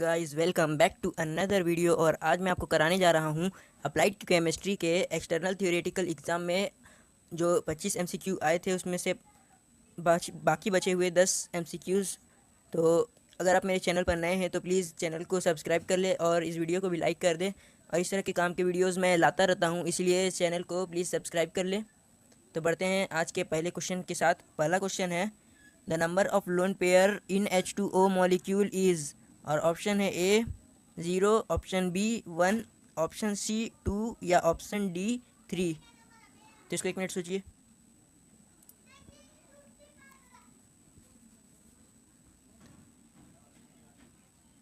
Guys welcome back to another video. और आज मैं आपको कराने जा रहा हूँ अप्लाइड केमिस्ट्री के एक्सटर्नल थ्योरेटिकल एग्ज़ाम में जो 25 एमसीक्यू आए थे उसमें से बाकी बचे हुए 10 एमसीक्यूज़। तो अगर आप मेरे चैनल पर नए हैं तो प्लीज़ चैनल को सब्सक्राइब कर ले और इस वीडियो को भी लाइक कर दें। और इस तरह के काम के वीडियोज़ मैं लाता रहता हूँ, इसलिए चैनल को प्लीज़ सब्सक्राइब कर ले। तो बढ़ते हैं आज के पहले क्वेश्चन के साथ। पहला क्वेश्चन है the number of lone pair in H2O molecule is. और ऑप्शन है ए 0, ऑप्शन बी 1, ऑप्शन सी 2 या ऑप्शन डी 3। तो इसको 1 मिनट सोचिए।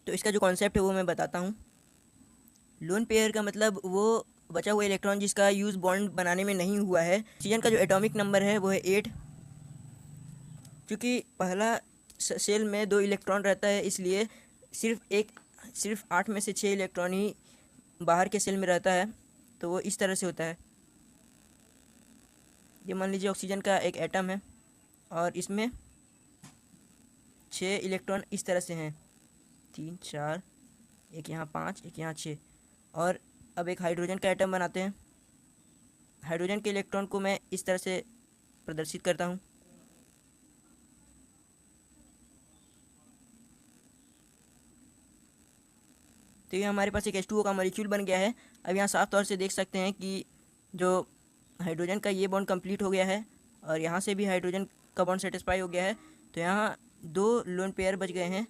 तो इसका जो कॉन्सेप्ट है वो मैं बताता हूँ। लोन पेयर का मतलब वो बचा हुआ इलेक्ट्रॉन जिसका यूज़ बॉन्ड बनाने में नहीं हुआ है। ऑक्सीजन का जो एटॉमिक नंबर है वो है 8। क्योंकि पहला सेल में 2 इलेक्ट्रॉन रहता है, इसलिए सिर्फ 8 में से 6 इलेक्ट्रॉन ही बाहर के सेल में रहता है। तो वो इस तरह से होता है। ये मान लीजिए ऑक्सीजन का एक एटम है और इसमें 6 इलेक्ट्रॉन इस तरह से हैं, 3 4, एक यहाँ 5, एक यहाँ 6। और अब एक हाइड्रोजन का एटम बनाते हैं। हाइड्रोजन के इलेक्ट्रॉन को मैं इस तरह से प्रदर्शित करता हूँ। तो ये हमारे पास एक H2O का मॉलिक्यूल बन गया है। अब यहाँ साफ तौर से देख सकते हैं कि जो हाइड्रोजन का ये बॉन्ड कंप्लीट हो गया है और यहाँ से भी हाइड्रोजन का बॉन्ड सेटिस्फाई हो गया है। तो यहाँ 2 लोन पेयर बच गए हैं,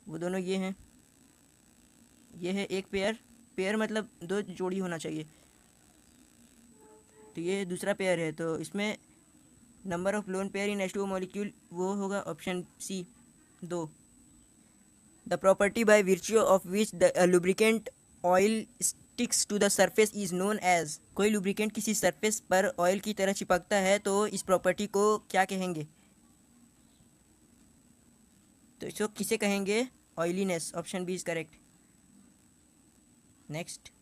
वो दोनों ये हैं। ये है एक पेयर मतलब 2 जोड़ी होना चाहिए। तो ये दूसरा पेयर है, तो इसमें number of lone pair in H2O molecule वो होगा option C 2। The property by virtue of which the lubricant oil sticks to the surface is known as। कोई लुब्रिकेंट किसी सरफेस पर ऑयल की तरह चिपकता है तो इस प्रॉपर्टी को क्या कहेंगे? तो इसको किसे कहेंगे? Oiliness. Option B is correct. Next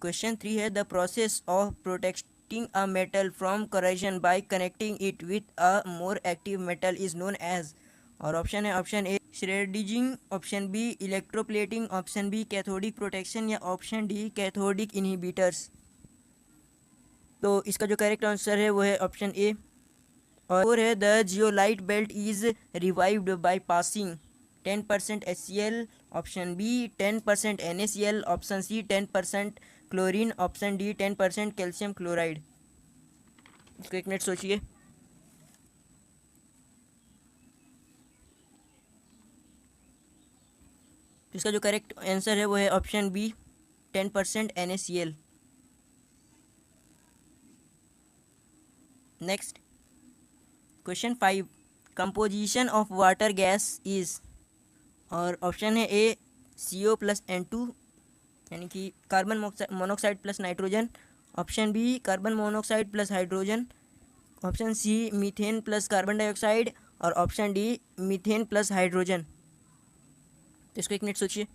question 3 है the process of protecting a metal from corrosion by connecting it with a more active metal is known as. और ऑप्शन है option A sherardizing, option B electroplating, option B cathodic protection या option D cathodic inhibitors. तो इसका जो correct answer है वो है option A. और है the zeolite bed is revived by passing 10% HCl, option B 10% NaCl, option C 10% chlorine, option D 10% calcium chloride. इसको 1 मिनट सोचिए। इसका जो करेक्ट आंसर है वो है option B 10% NaCl। Next question 5 composition of water gas is. और option है A CO plus N2 यानी कि carbon monoxide plus nitrogen, option B carbon monoxide plus hydrogen, option C methane plus carbon dioxide और option D methane plus hydrogen. तो इसको 1 minute सोचिए।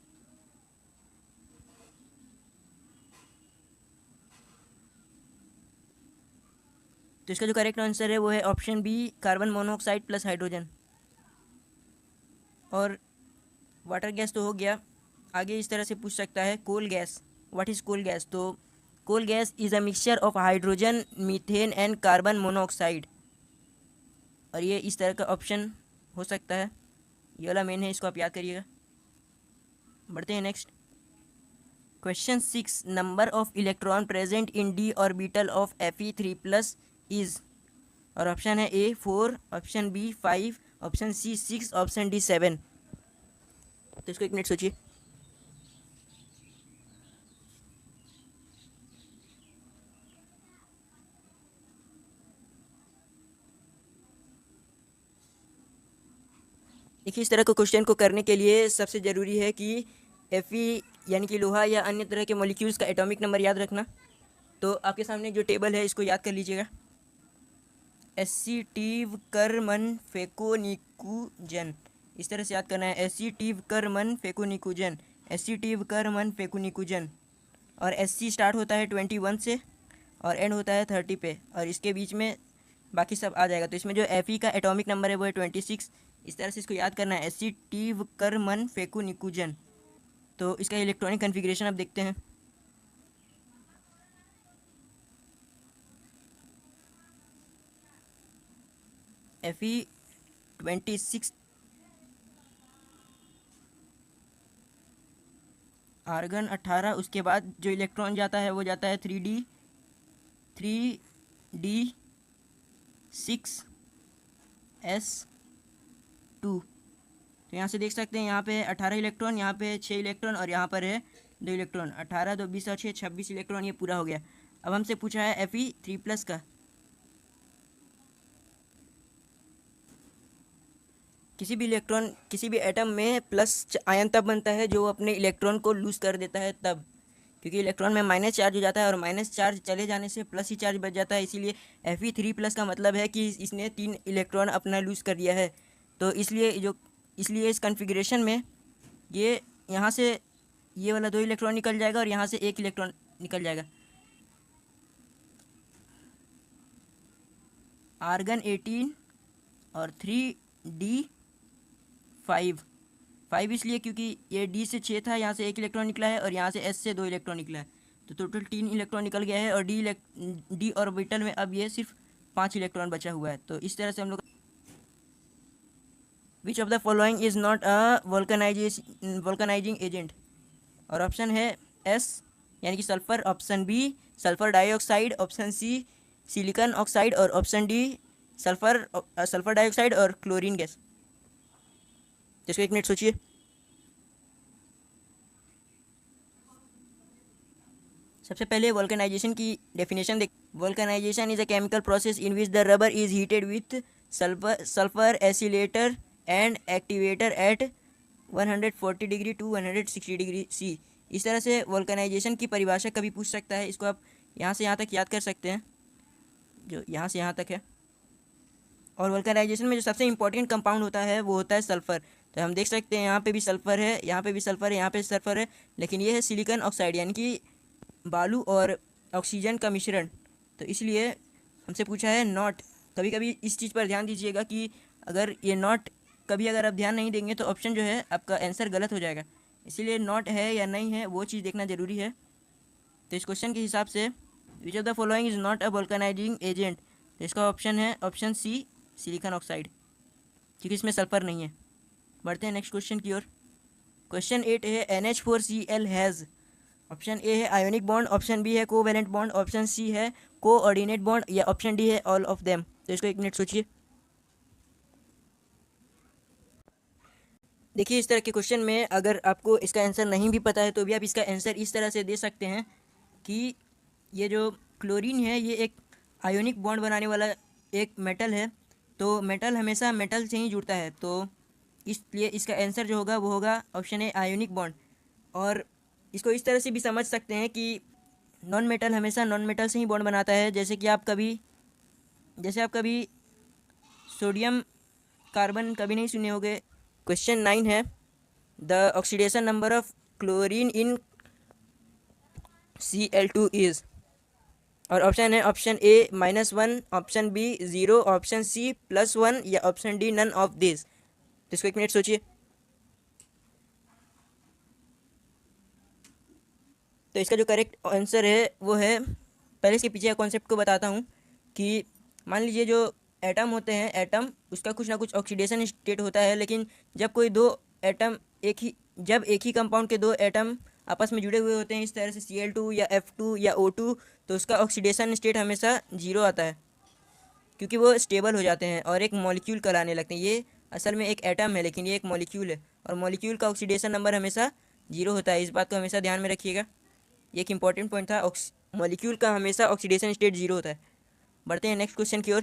तो इसका जो करेक्ट आंसर है वो है option B carbon monoxide plus hydrogen. और वाटर गैस तो हो गया। आगे इस तरह से पूछ सकता है coal gas, what is coal gas. तो coal gas is a mixture of hydrogen, methane and carbon monoxide. और ये इस तरह का ऑप्शन हो सकता है, ये वाला मेन है, इसको आप याद करिएगा। बढ़ते हैं next question 6 number of electron present in d orbital of Fe3+ is. और ऑप्शन है A 4, option B 5, option C 6, option D 7। तो इसको 1 मिनट सोचिए। देखिए, इस तरह के क्वेश्चन को करने के लिए सबसे ज़रूरी है कि Fe यानी कि लोहा या अन्य तरह के मॉलिक्यूल्स का एटॉमिक नंबर याद रखना। तो आपके सामने जो टेबल है इसको याद कर लीजिएगा। एसिटिव कर्मन फेकोनिकुजन, इस तरह से याद करना है। एसिटिव कर्मन फेकोनिकुजन, एसिटिव कर्मन फेकोनिकुजन। और Sc स्टार्ट होता है 21 से और एंड होता है 30 पे, और इसके बीच में बाकी सब आ जाएगा। तो इसमें जो Fe का एटॉमिक नंबर है वो है 26, इस तरह से इसको याद करना है, एसिटिव कर मन फेकू निकुजन। तो इसका इलेक्ट्रॉनिक कन्फिग्रेशन आप देखते हैं। Fe26 argon 18। उसके बाद जो इलेक्ट्रॉन जाता है वो जाता है 3D6S2। तो यहाँ से देख सकते हैं, यहाँ पे 18 इलेक्ट्रॉन, यहाँ पे 6 इलेक्ट्रॉन और यहाँ पर है 2 इलेक्ट्रॉन। 18 2 20 और 6 26 इलेक्ट्रॉन, ये पूरा हो गया। अब हमसे पूछा है Fe3+ का। किसी भी एटम में प्लस आयन तब बनता है जो अपने इलेक्ट्रॉन को लूज कर देता है तब, क्योंकि इलेक्ट्रॉन में माइनस चार्ज हो जाता है और माइनस चार्ज चले जाने से प्लस ही चार्ज बच जाता है। इसीलिए Fe3+ का मतलब है कि इसने 3 इलेक्ट्रॉन अपना लूज कर दिया है। तो इसलिए इस कॉन्फ़िगरेशन में ये यहाँ से ये वाला 2 इलेक्ट्रॉन निकल जाएगा और यहाँ से 1 इलेक्ट्रॉन निकल जाएगा। आर्गन 18 और 3D5 इसलिए क्योंकि ये D से 6 था, यहाँ से 1 इलेक्ट्रॉन निकला है और यहाँ से S से 2 इलेक्ट्रॉन निकला है, तो टोटल 3 इलेक्ट्रॉन निकल गया है। और D ऑर्बिटल में अब ये सिर्फ 5 इलेक्ट्रॉन बचा हुआ है। तो इस तरह से हम लोग which of the following is not a vulcanising agent, और ऑप्शन है S यानी कि sulphur, option B sulphur dioxide, option C silicon oxide और ऑप्शन D सल्फर डाइऑक्साइड और क्लोरीन गैस। इसको 1 मिनट सोचिए। सबसे पहले वोल्कनाइजेशन की डेफिनेशन देख। Vulcanisation is a chemical process in which the rubber is heated with sulphur accelerator and activator at 140 degree to 160 degree C। इस तरह से वोल्कनाइजेशन की परिभाषा कभी पूछ सकता है। इसको आप यहाँ से यहाँ तक याद कर सकते हैं, जो यहाँ से यहाँ तक है। और वोल्कनाइजेशन में जो सबसे इंपॉर्टेंट कंपाउंड होता है वो होता है सल्फर। तो हम देख सकते हैं यहाँ पे भी सल्फर है, यहाँ पे भी सल्फर है, यहाँ पे सल्फर है, लेकिन ये है सिलिकॉन ऑक्साइड यानी कि बालू और ऑक्सीजन का मिश्रण। तो इसलिए हमसे पूछा है नॉट। कभी कभी इस चीज़ पर ध्यान दीजिएगा कि अगर ये नॉट कभी अगर आप ध्यान नहीं देंगे तो ऑप्शन जो है आपका आंसर गलत हो जाएगा। इसीलिए नॉट है या नहीं है वो चीज़ देखना ज़रूरी है। तो इस क्वेश्चन के हिसाब से which of the following is not a vulcanising agent, तो इसका ऑप्शन है ऑप्शन C सिलिकॉन ऑक्साइड, क्योंकि इसमें सल्फर नहीं है। बढ़ते हैं नेक्स्ट क्वेश्चन की ओर। क्वेश्चन 8 है NH4Cl हैज़, ऑप्शन A है आयोनिक बॉन्ड, ऑप्शन B है कोवैलेंट बॉन्ड, ऑप्शन C है कोऑर्डिनेट बॉन्ड या ऑप्शन D है ऑल ऑफ देम। तो इसको 1 मिनट सोचिए। देखिए, इस तरह के क्वेश्चन में अगर आपको इसका आंसर नहीं भी पता है तो भी आप इसका आंसर इस तरह से दे सकते हैं कि ये जो क्लोरीन है ये एक आयोनिक बॉन्ड बनाने वाला एक मेटल है। तो मेटल हमेशा मेटल से ही जुड़ता है, तो इसलिए इसका आंसर जो होगा वो होगा ऑप्शन ए आयोनिक बॉन्ड। और इसको इस तरह से भी समझ सकते हैं कि नॉन मेटल हमेशा नॉन मेटल से ही बॉन्ड बनाता है। जैसे आप कभी सोडियम कार्बन कभी नहीं सुने होंगे। क्वेश्चन 9 है the oxidation number of chlorine in Cl2 is, और ऑप्शन है option A -1, option B 0, option C +1 या ऑप्शन D नन ऑफ दिस। तो इसको 1 मिनट सोचिए। तो इसका जो करेक्ट आंसर है वो है, पहले इसके पीछे का कॉन्सेप्ट को बताता हूँ कि मान लीजिए जो एटम होते हैं, एटम उसका कुछ ना कुछ ऑक्सीडेशन स्टेट होता है, लेकिन जब कोई दो एटम जब एक ही कंपाउंड के 2 एटम आपस में जुड़े हुए होते हैं, इस तरह से Cl2 या F2 या O2, तो उसका ऑक्सीडेशन स्टेट हमेशा 0 आता है, क्योंकि वो स्टेबल हो जाते हैं और एक मॉलिक्यूल कहलाने लगते हैं। ये असल में एक एटम है लेकिन ये एक मॉलिक्यूल है, और मॉलिक्यूल का ऑक्सीडेशन नंबर हमेशा 0 होता है। इस बात को हमेशा ध्यान में रखिएगा, ये एक इंपॉर्टेंट पॉइंट था। मॉलिक्यूल का हमेशा ऑक्सीडेशन स्टेट 0 होता है। बढ़ते हैं नेक्स्ट क्वेश्चन की ओर।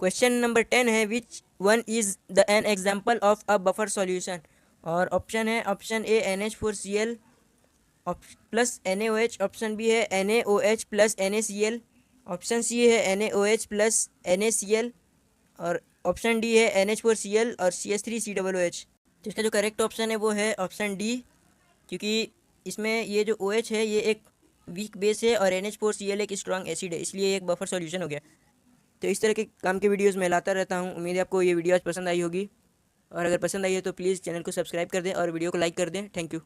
क्वेश्चन नंबर 10 है which one is the an example of a buffer solution, और ऑप्शन है option A NH4Cl plus NaOH, option B है NaOH plus NaCl, option C है NaOH प्लस NaCl, और ऑप्शन डी है NH4Cl और CH3COOH। तो इसका जो करेक्ट ऑप्शन है वो है ऑप्शन डी, क्योंकि इसमें ये जो OH है ये एक वीक बेस है और NH4Cl एक स्ट्रॉन्ग एसिड है, इसलिए एक बफर सॉल्यूशन हो गया। तो इस तरह के काम के वीडियोज़ मैं लाता रहता हूँ। उम्मीद है आपको ये वीडियो आज पसंद आई होगी, और अगर पसंद आई है तो प्लीज़ चैनल को सब्सक्राइब कर दें और वीडियो को लाइक कर दें। Thank you.